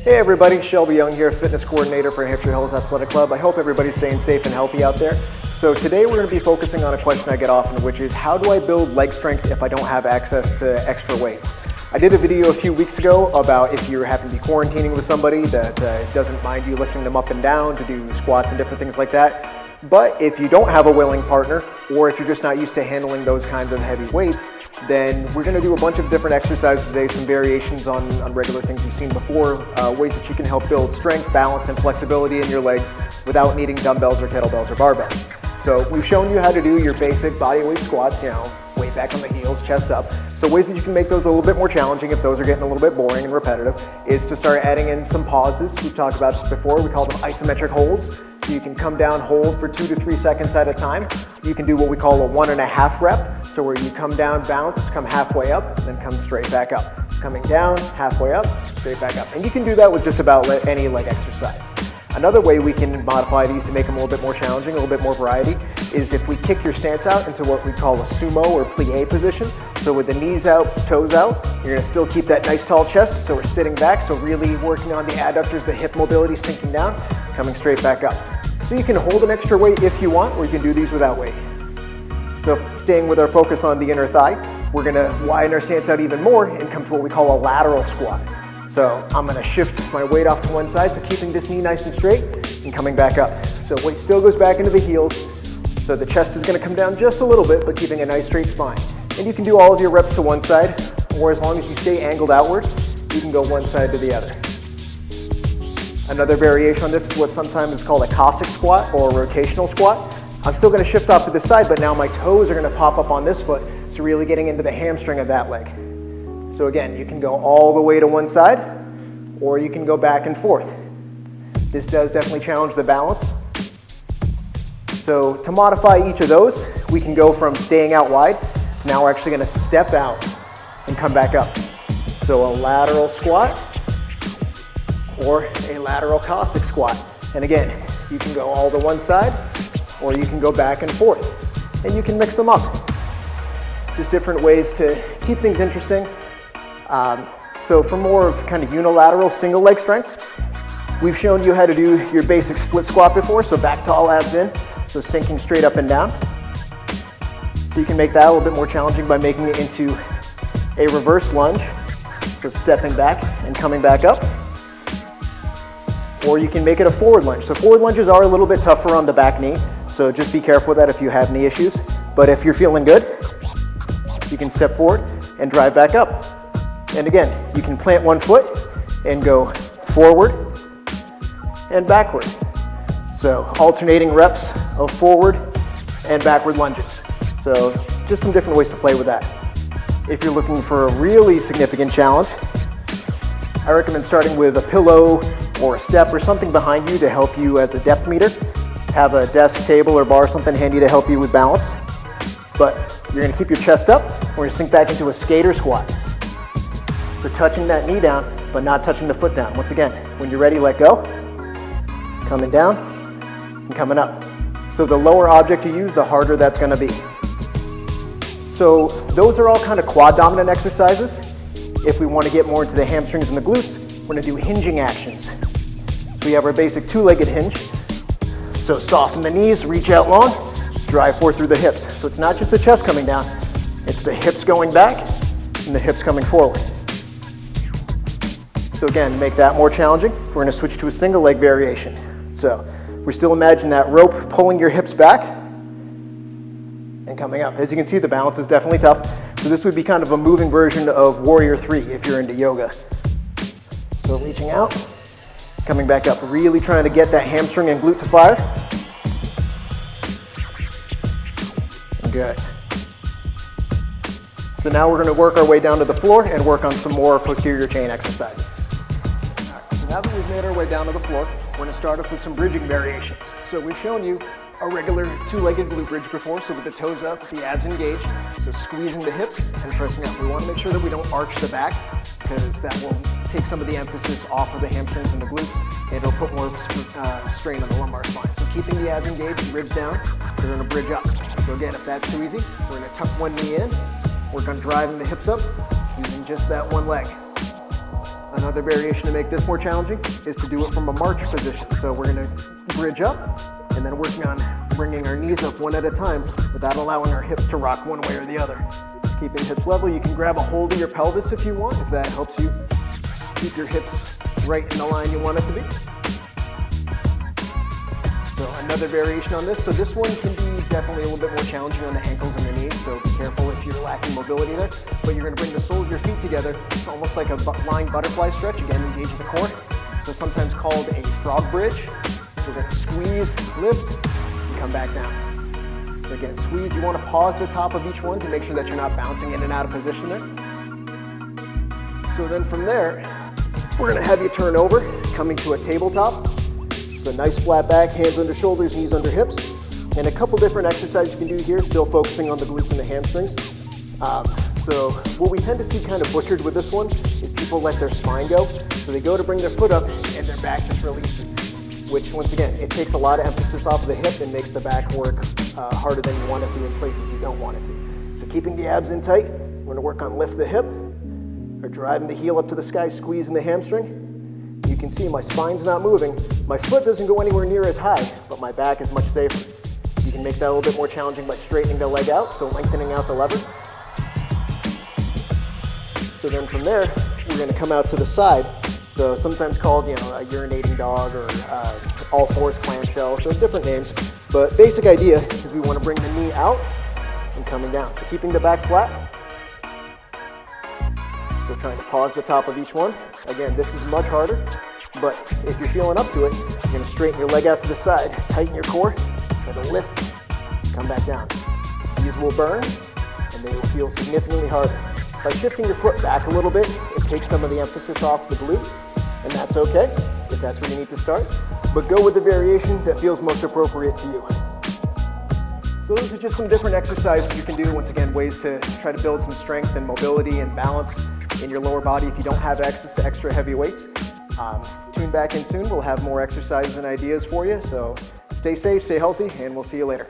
Hey everybody, Shelby Young here, fitness coordinator for Hampshire Hills Athletic Club. I hope everybody's staying safe and healthy out there. So today we're going to be focusing on a question I get often, which is how do I build leg strength if I don't have access to extra weights? I did a video a few weeks ago about if you happen to be quarantining with somebody that doesn't mind you lifting them up and down to do squats and different things like that. But if you don't have a willing partner, or if you're just not used to handling those kinds of heavy weights, then we're going to do a bunch of different exercises today, some variations on regular things you've seen before, ways that you can help build strength, balance, and flexibility in your legs without needing dumbbells or kettlebells or barbells. So we've shown you how to do your basic body weight squats, weight back on the heels, chest up. So ways that you can make those a little bit more challenging if those are getting a little bit boring and repetitive is to start adding in some pauses. We've talked about this before. We call them isometric holds. So you can come down, hold for 2 to 3 seconds at a time. You can do what we call a 1.5 rep. So where you come down, bounce, come halfway up, then come straight back up. Coming down, halfway up, straight back up. And you can do that with just about any leg exercise. Another way we can modify these to make them a little bit more challenging, a little bit more variety, is if we kick your stance out into what we call a sumo or plie position. So with the knees out, toes out, you're gonna still keep that nice tall chest, so we're sitting back, so really working on the adductors, the hip mobility, sinking down, coming straight back up. So you can hold an extra weight if you want, or you can do these without weight. So staying with our focus on the inner thigh, we're gonna widen our stance out even more and come to what we call a lateral squat. So I'm gonna shift my weight off to one side, so keeping this knee nice and straight and coming back up. So weight still goes back into the heels, so the chest is gonna come down just a little bit, but keeping a nice straight spine. And you can do all of your reps to one side, or as long as you stay angled outward, you can go one side to the other. Another variation on this is what sometimes is called a Cossack squat or a rotational squat. I'm still gonna shift off to this side, but now my toes are gonna pop up on this foot, so really getting into the hamstring of that leg. So again, you can go all the way to one side, or you can go back and forth. This does definitely challenge the balance. So to modify each of those, we can go from staying out wide, now we're actually gonna step out and come back up. So a lateral squat, or a lateral Cossack squat. And again, you can go all to one side, or you can go back and forth. And you can mix them up. Just different ways to keep things interesting. So for more of kind of unilateral single leg strength, we've shown you how to do your basic split squat before, so back tall, abs in, so sinking straight up and down. So you can make that a little bit more challenging by making it into a reverse lunge, so stepping back and coming back up. Or you can make it a forward lunge. So forward lunges are a little bit tougher on the back knee, so just be careful with that if you have knee issues. But if you're feeling good, you can step forward and drive back up. And again, you can plant one foot and go forward and backward. So alternating reps of forward and backward lunges. So just some different ways to play with that. If you're looking for a really significant challenge, I recommend starting with a pillow or a step or something behind you to help you as a depth meter. Have a desk, table, or bar, something handy to help you with balance. But you're gonna keep your chest up. We're gonna sink back into a skater squat. So touching that knee down, but not touching the foot down. Once again, when you're ready, let go. Coming down and coming up. So the lower object you use, the harder that's gonna be. So those are all kind of quad dominant exercises. If we want to get more into the hamstrings and the glutes, we're gonna do hinging actions. So we have our basic two-legged hinge. So soften the knees, reach out long, drive forward through the hips. So it's not just the chest coming down, it's the hips going back and the hips coming forward. So again, to make that more challenging, we're gonna switch to a single leg variation. So we still imagine that rope pulling your hips back and coming up. As you can see, the balance is definitely tough. So this would be kind of a moving version of Warrior 3 if you're into yoga. So reaching out, coming back up, really trying to get that hamstring and glute to fire. Good. So now we're going to work our way down to the floor and work on some more posterior chain exercises. All right, so now that we've made our way down to the floor, we're going to start off with some bridging variations. So we've shown you a regular two-legged glute bridge before, so with the toes up, the abs engaged, so squeezing the hips and pressing up. We want to make sure that we don't arch the back, because that will take some of the emphasis off of the hamstrings and the glutes, and it'll put more strain on the lumbar spine. So keeping the abs engaged, ribs down, we're going to bridge up. So again, if that's too easy, we're going to tuck one knee in, work on driving the hips up, using just that one leg. Another variation to make this more challenging is to do it from a march position. So we're going to bridge up and then working on bringing our knees up one at a time without allowing our hips to rock one way or the other. Keeping hips level, you can grab a hold of your pelvis if you want, if that helps you keep your hips right in the line you want it to be. So another variation on this. So this one can be definitely a little bit more challenging on the ankles and the knees, so be careful if you're lacking mobility there. But you're going to bring the soles of your feet together. It's almost like a lying butterfly stretch, again engaging the core. So sometimes called a frog bridge. So we're going to squeeze, lift, and come back down. So again, squeeze, you want to pause the top of each one to make sure that you're not bouncing in and out of position there. So then from there, we're going to have you turn over, coming to a tabletop. So nice flat back, hands under shoulders, knees under hips. And a couple different exercises you can do here, still focusing on the glutes and the hamstrings. So what we tend to see kind of butchered with this one is people let their spine go. So they go to bring their foot up and their back just releases, which once again, it takes a lot of emphasis off of the hip and makes the back work harder than you want it to in places you don't want it to. So keeping the abs in tight, we're gonna work on lift the hip, or driving the heel up to the sky, squeezing the hamstring. You can see my spine's not moving. My foot doesn't go anywhere near as high, but my back is much safer. You can make that a little bit more challenging by straightening the leg out, so lengthening out the lever. So then from there, we're gonna come out to the side. So sometimes called, a urinating dog or all fours clamshell, so different names. But basic idea is we want to bring the knee out and coming down. So keeping the back flat. So trying to pause the top of each one. Again, this is much harder, but if you're feeling up to it, you're going to straighten your leg out to the side, tighten your core, try to lift, come back down. These will burn, and they will feel significantly harder. By shifting your foot back a little bit, it takes some of the emphasis off the glute, and that's okay if that's where you need to start. But go with the variation that feels most appropriate to you. So those are just some different exercises you can do. Once again, ways to try to build some strength and mobility and balance in your lower body if you don't have access to extra heavy weights. Tune back in soon. We'll have more exercises and ideas for you. So stay safe, stay healthy, and we'll see you later.